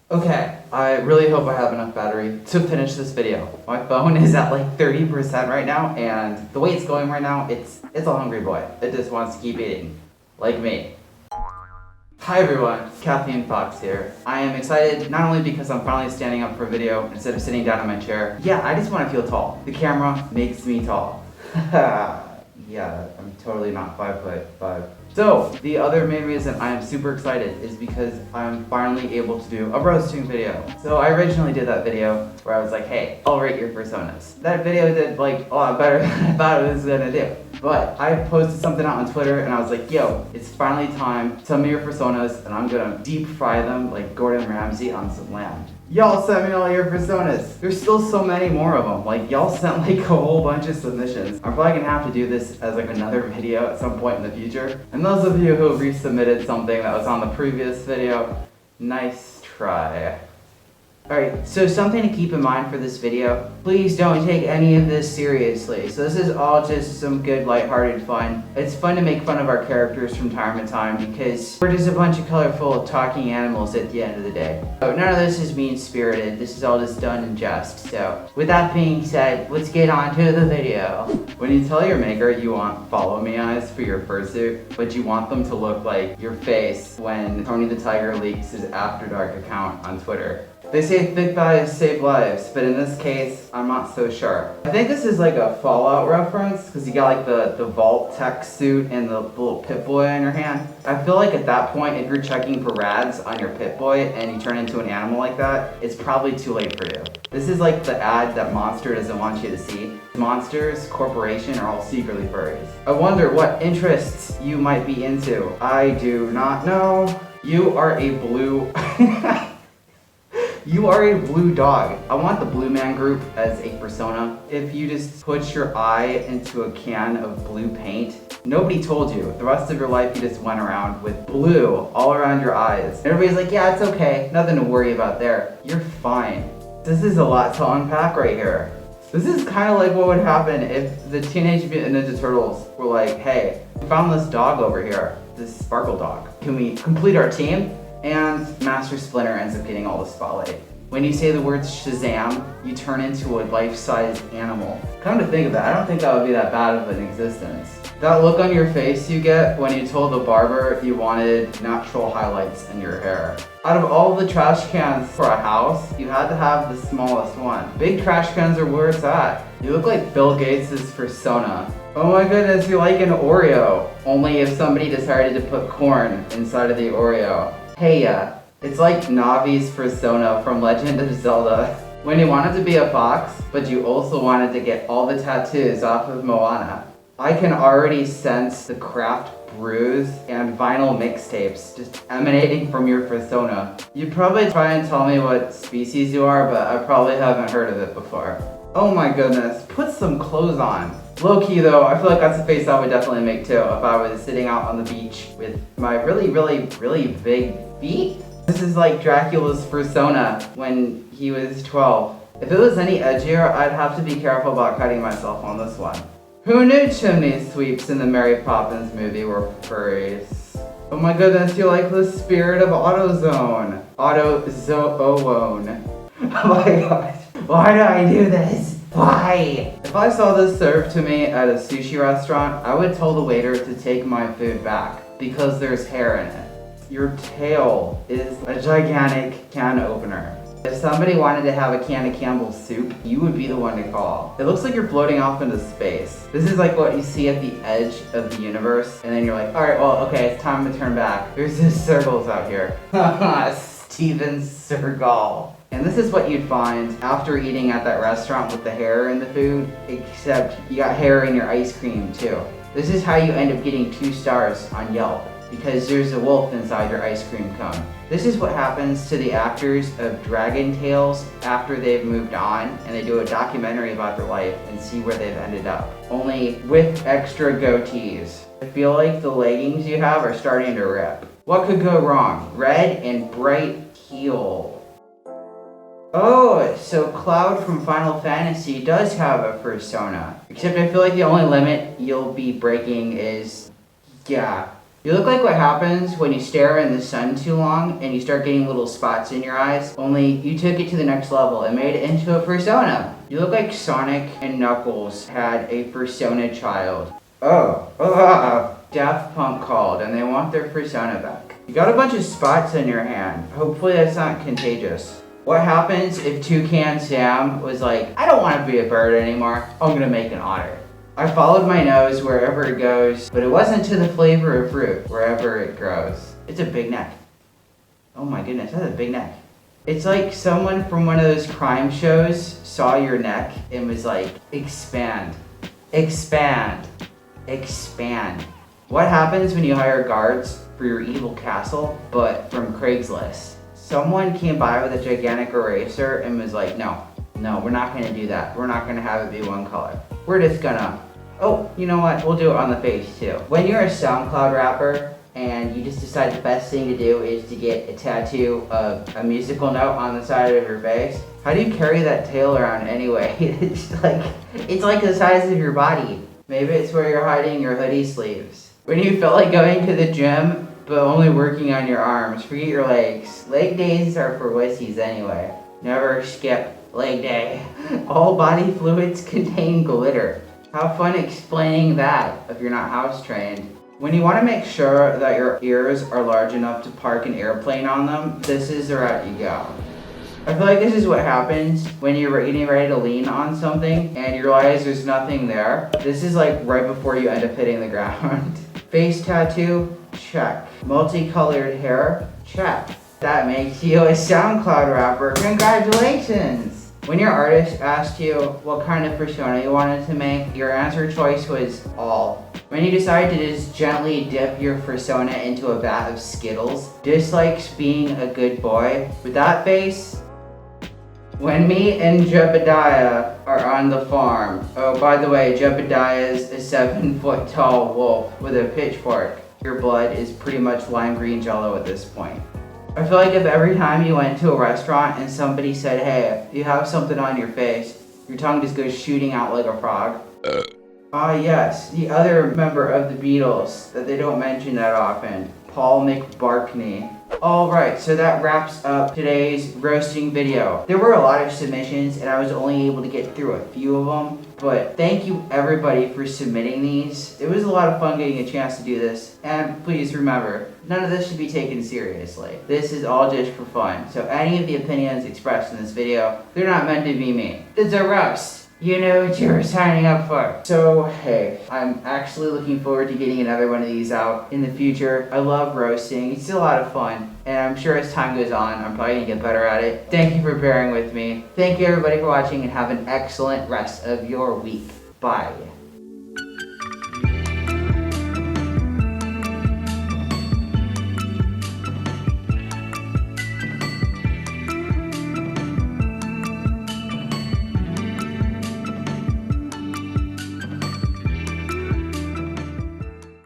Okay, I really hope I have enough battery to finish this video. My phone is at like 30% right now, and the way it's going right now, it's a hungry boy. It just wants to keep eating, like me. Hi everyone, Caffeine Fox here. I am excited not only because I'm finally standing up for a video instead of sitting down in my chair. Yeah, I just want to feel tall. The camera makes me tall. Yeah, I'm totally not 5'5". So, the other main reason I am super excited is because I'm finally able to do a roasting video. So I originally did that video where I was like, hey, I'll rate your Fursonas. That video did like a lot better than I thought it was gonna do. But I posted something out on Twitter and I was like, yo, it's finally time. Tell me your Fursonas and I'm gonna deep fry them like Gordon Ramsay on some lamb. Y'all sent me all your Fursonas. There's still so many more of them. Like, y'all sent like a whole bunch of submissions. I'm probably gonna have to do this as like another video at some point in the future. And those of you who resubmitted something that was on the previous video, nice try. Alright, so something to keep in mind for this video. Please don't take any of this seriously. So this is all just some good lighthearted fun. It's fun to make fun of our characters from time to time because we're just a bunch of colorful talking animals at the end of the day. So none of this is mean-spirited. This is all just done in jest. So with that being said, let's get on to the video. When you tell your maker you want follow me eyes for your fursuit, but you want them to look like your face when Tony the Tiger leaks his After Dark account on Twitter. They say thick thighs save lives, but in this case, I'm not so sure. I think this is like a Fallout reference, because you got like the Vault Tech suit and the little Pip-Boy in your hand. I feel like at that point, if you're checking for rads on your Pip-Boy and you turn into an animal like that, it's probably too late for you. This is like the ad that Monster doesn't want you to see. Monsters Corporation are all secretly furries. I wonder what interests you might be into. I do not know. You are a blue... You are a blue dog. I want the Blue Man Group as a persona. If you just put your eye into a can of blue paint, nobody told you. The rest of your life you just went around with blue all around your eyes. Everybody's like, yeah, it's okay. Nothing to worry about there. You're fine. This is a lot to unpack right here. This is kind of like what would happen if the Teenage Mutant Ninja Turtles were like, hey, we found this dog over here, this Sparkle dog. Can we complete our team? And Master Splinter ends up getting all the spotlight. When you say the word Shazam, you turn into a life-size animal. Come to think of it, I don't think that would be that bad of an existence. That look on your face you get when you told the barber you wanted natural highlights in your hair. Out of all the trash cans for a house, you had to have the smallest one. Big trash cans are where it's at. You look like Bill Gates' persona. Oh my goodness, you like an Oreo. Only if somebody decided to put corn inside of the Oreo. Hey it's like Navi's persona from Legend of Zelda. When you wanted to be a fox, but you also wanted to get all the tattoos off of Moana. I can already sense the craft brews and vinyl mixtapes just emanating from your persona. You'd probably try and tell me what species you are, but I probably haven't heard of it before. Oh my goodness, put some clothes on. Low-key though, I feel like that's a face I would definitely make too if I was sitting out on the beach with my really big feet. This is like Dracula's persona when he was 12. If it was any edgier, I'd have to be careful about cutting myself on this one. Who knew chimney sweeps in the Mary Poppins movie were furries? Oh my goodness, you're like the spirit of AutoZone. AutoZone. Oh my gosh. Why do I do this? Why? If I saw this served to me at a sushi restaurant, I would tell the waiter to take my food back because there's hair in it. Your tail is a gigantic can opener. If somebody wanted to have a can of Campbell's soup, you would be the one to call. It looks like you're floating off into space. This is like what you see at the edge of the universe, and then you're like, alright, well, okay, it's time to turn back. There's just circles out here. Steven Seagal. And this is what you'd find after eating at that restaurant with the hair in the food, except you got hair in your ice cream too. This is how you end up getting 2 stars on Yelp, because there's a wolf inside your ice cream cone. This is what happens to the actors of Dragon Tales after they've moved on and they do a documentary about their life and see where they've ended up. Only with extra goatees. I feel like the leggings you have are starting to rip. What could go wrong? Red and bright heel. Oh, so Cloud from Final Fantasy does have a persona. Except I feel like the only limit you'll be breaking is, yeah, You look like what happens when you stare in the sun too long and you start getting little spots in your eyes, only you took it to the next level and made it into a Fursona. You look like Sonic and Knuckles had a Fursona child. Daft Punk called and they want their Fursona back. You got a bunch of spots in your hand. Hopefully that's not contagious. What happens if Toucan Sam was like, I don't want to be a bird anymore, I'm gonna make an otter. I followed my nose wherever it goes, but it wasn't to the flavor of fruit wherever it grows. It's a big neck. Oh my goodness, that's a big neck. It's like someone from one of those crime shows saw your neck and was like, expand, expand, expand. What happens when you hire guards for your evil castle, but from Craigslist? Someone came by with a gigantic eraser and was like, no, we're not gonna do that. We're not gonna have it be one color. We're just gonna, oh, you know what? We'll do it on the face too. When you're a SoundCloud rapper and you just decide the best thing to do is to get a tattoo of a musical note on the side of your face, how do you carry that tail around anyway? It's like the size of your body. Maybe it's where you're hiding your hoodie sleeves. When you felt like going to the gym, but only working on your arms, forget your legs. Leg days are for wussies anyway. Never skip leg day. All body fluids contain glitter. Have fun explaining that if you're not house trained. When you want to make sure that your ears are large enough to park an airplane on them, this is the route you go. I feel like this is what happens when you're getting ready to lean on something and you realize there's nothing there. This is like right before you end up hitting the ground. Face tattoo? Check. Multicolored hair? Check. That makes you a SoundCloud rapper. Congratulations! When your artist asked you what kind of persona you wanted to make, your answer choice was all. When you decide to just gently dip your Fursona into a vat of Skittles, dislikes being a good boy, with that face, when me and Jebediah are on the farm. Oh, by the way, Jebediah is a 7-foot tall wolf with a pitchfork. Your blood is pretty much lime green jello at this point. I feel like if every time you went to a restaurant and somebody said, hey, you have something on your face, your tongue just goes shooting out like a frog. Yes, the other member of the Beatles that they don't mention that often, Paul McBarkney. Alright, so that wraps up today's roasting video. There were a lot of submissions and I was only able to get through a few of them, but thank you everybody for submitting these. It was a lot of fun getting a chance to do this, and please remember, none of this should be taken seriously. This is all just for fun, so any of the opinions expressed in this video, they're not meant to be me. It's a roast. You know what you're signing up for. So, hey, I'm actually looking forward to getting another one of these out in the future. I love roasting. It's a lot of fun. And I'm sure as time goes on, I'm probably gonna get better at it. Thank you for bearing with me. Thank you everybody for watching and have an excellent rest of your week. Bye.